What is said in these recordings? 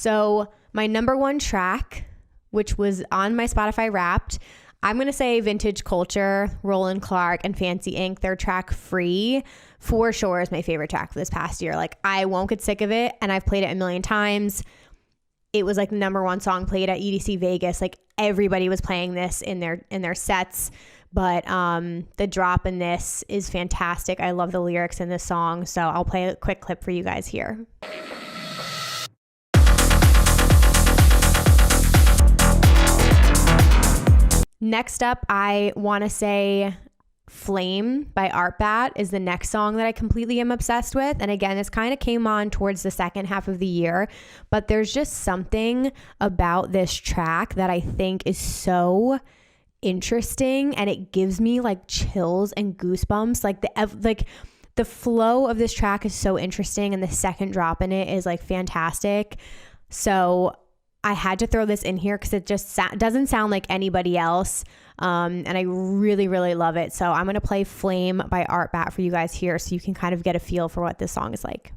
So my number one track, which was on my Spotify Wrapped, I'm going to say Vintage Culture, Roland Clark, and Fancy Inc. Their track Free for sure is my favorite track for this past year. Like, I won't get sick of it, and I've played it a million times. It was like number one song played at EDC Vegas. Like, everybody was playing this in their sets. But the drop in this is fantastic. I love the lyrics in this song. So I'll play a quick clip for you guys here. Next up, I want to say Flame by Artbat is the next song that I completely am obsessed with. And again, this kind of came on towards the second half of the year, but there's just something about this track that I think is so interesting, and it gives me like chills and goosebumps. Like the flow of this track is so interesting, and the second drop in it is like fantastic. So I had to throw this in here because it just doesn't sound like anybody else. And I really, really love it. So I'm going to play Flame by Artbat for you guys here so you can kind of get a feel for what this song is like.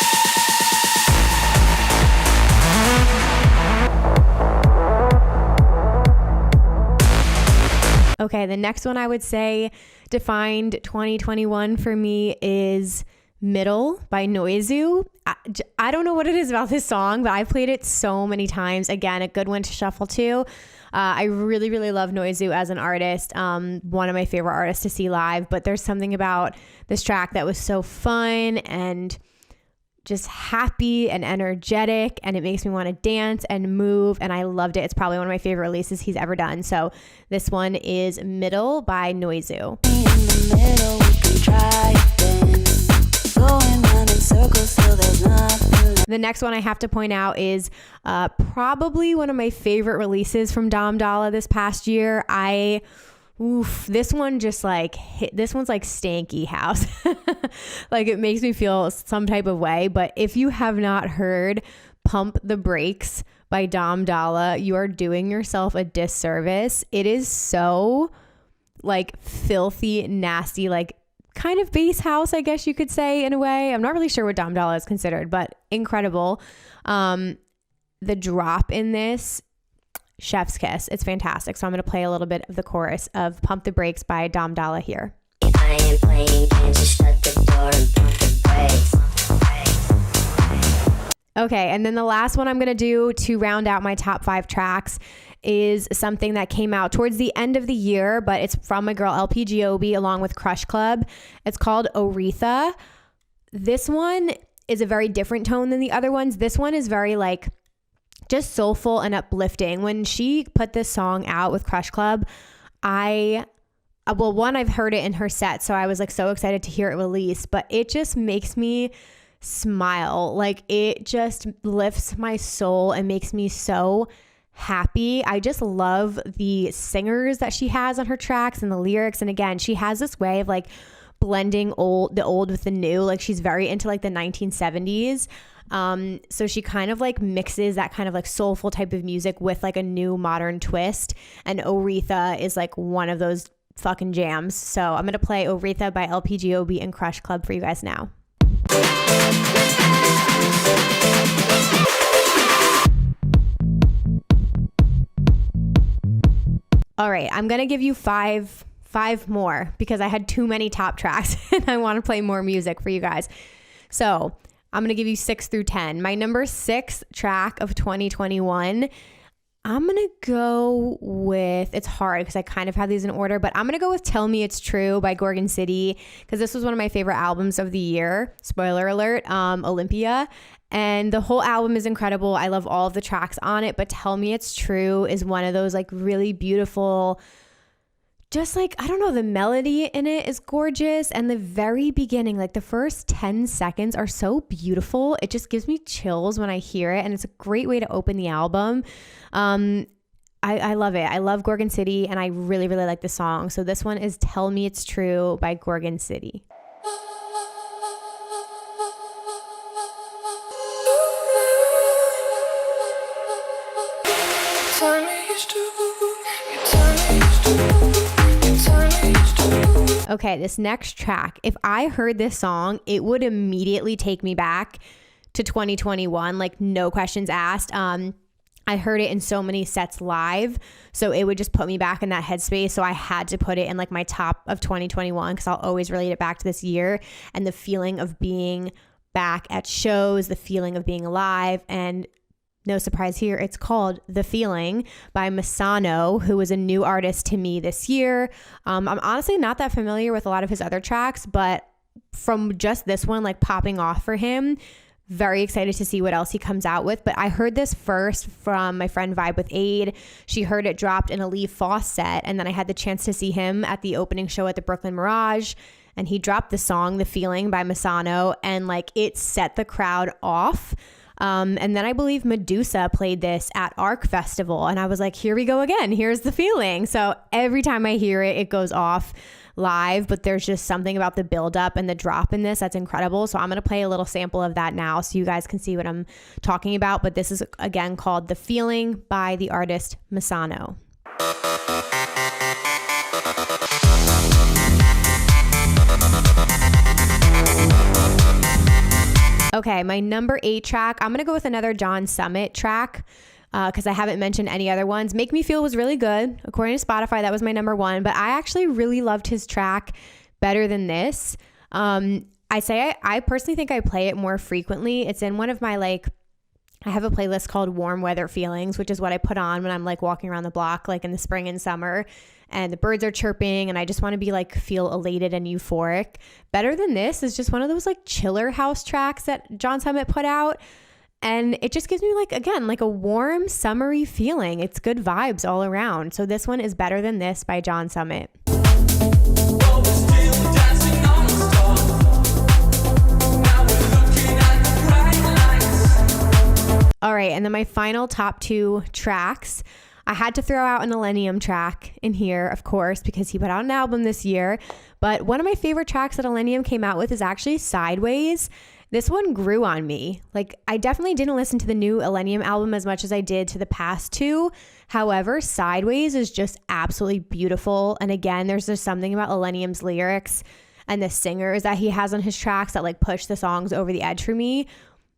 Okay, the next one I would say defined 2021 for me is Middle by Noizu. I don't know what it is about this song, but I've played it so many times. Again, a good one to shuffle to. I really, really love Noizu as an artist. One of my favorite artists to see live, but there's something about this track that was so fun and just happy and energetic, and it makes me want to dance and move, and I loved it. It's probably one of my favorite releases he's ever done. So this one is Middle by Noizu. The next one I have to point out is probably one of my favorite releases from Dom Dalla this past year. This one just like this one's like stanky house. Like, it makes me feel some type of way. But if you have not heard Pump the Brakes by Dom Dalla, you are doing yourself a disservice. It is so like filthy, nasty, like kind of bass house, I guess you could say, in a way. I'm not really sure what Dom Dalla is considered, but incredible. The drop in this, chef's kiss. It's fantastic. So I'm going to play a little bit of the chorus of Pump the Brakes by Dom Dalla here. If I am playing, can't you shut the door and pump the brakes? Okay, and then the last one I'm going to do to round out my top 5 tracks is something that came out towards the end of the year, but it's from my girl LPGOB along with Crush Club. It's called Aretha. This one is a very different tone than the other ones. This one is very like just soulful and uplifting. When she put this song out with Crush Club, I've heard it in her set, so I was like so excited to hear it released, but it just makes me smile. Like, it just lifts my soul and makes me so happy. I just love the singers that she has on her tracks and the lyrics. And again, she has this way of like blending the old with the new. Like, she's very into like the 1970s. So she kind of like mixes that kind of like soulful type of music with like a new modern twist. And Aretha is like one of those fucking jams. So I'm going to play Aretha by LPGOB and Crush Club for you guys now. All right, I'm going to give you five more because I had too many top tracks and I want to play more music for you guys. So I'm going to give you 6 through 10. My number 6 track of 2021, I'm going to go with, it's hard because I kind of have these in order, but I'm going to go with Tell Me It's True by Gorgon City because this was one of my favorite albums of the year. Spoiler alert, Olympia. And the whole album is incredible. I love all of the tracks on it, but Tell Me It's True is one of those like really beautiful, just like, I don't know, the melody in it is gorgeous. And the very beginning, like the first 10 seconds are so beautiful. It just gives me chills when I hear it. And it's a great way to open the album. I love it. I love Gorgon City and I really, really like the song. So this one is Tell Me It's True by Gorgon City. Okay, this next track, if I heard this song, it would immediately take me back to 2021, like no questions asked. I heard it in so many sets live, so it would just put me back in that headspace. So I had to put it in like my top of 2021 because I'll always relate it back to this year and the feeling of being back at shows, the feeling of being alive. And no surprise here, it's called The Feeling by Masano, who is a new artist to me this year. I'm honestly not that familiar with a lot of his other tracks, but from just this one like popping off for him, very excited to see what else he comes out with. But I heard this first from my friend Vibe with Aid. She heard it dropped in a Lee Foss set, and then I had the chance to see him at the opening show at the Brooklyn Mirage, and he dropped the song The Feeling by Masano, and like it set the crowd off. And then I believe Medusa played this at Arc Festival, and I was like, here we go again. Here's The Feeling. So every time I hear it, it goes off live, but there's just something about the buildup and the drop in this that's incredible. So I'm going to play a little sample of that now so you guys can see what I'm talking about. But this is again called The Feeling by the artist Masano. Okay, my number 8 track, I'm going to go with another John Summit track because I haven't mentioned any other ones. Make Me Feel was really good. According to Spotify, that was my number 1, but I actually really loved his track Better Than This. I personally think I play it more frequently. It's in one of my I have a playlist called Warm Weather Feelings, which is what I put on when I'm like walking around the block, like in the spring and summer, and the birds are chirping and I just want to be like, feel elated and euphoric. Better Than This is just one of those like chiller house tracks that John Summit put out. And it just gives me like, again, like a warm, summery feeling. It's good vibes all around. So this one is Better Than This by John Summit. All right, and then my final top 2 tracks. I had to throw out an Millennium track in here, of course, because he put out an album this year. But one of my favorite tracks that Millennium came out with is actually Sideways. This one grew on me. Like, I definitely didn't listen to the new Millennium album as much as I did to the past 2. However, Sideways is just absolutely beautiful. And again, there's just something about Millennium's lyrics and the singers that he has on his tracks that like push the songs over the edge for me.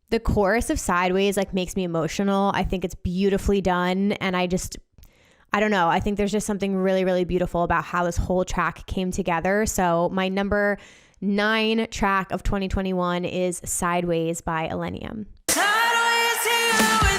The chorus of Sideways like makes me emotional. I think it's beautifully done. And I don't know. I think there's just something really, really beautiful about how this whole track came together. So my number 9 track of 2021 is Sideways by Millennium. Sideways,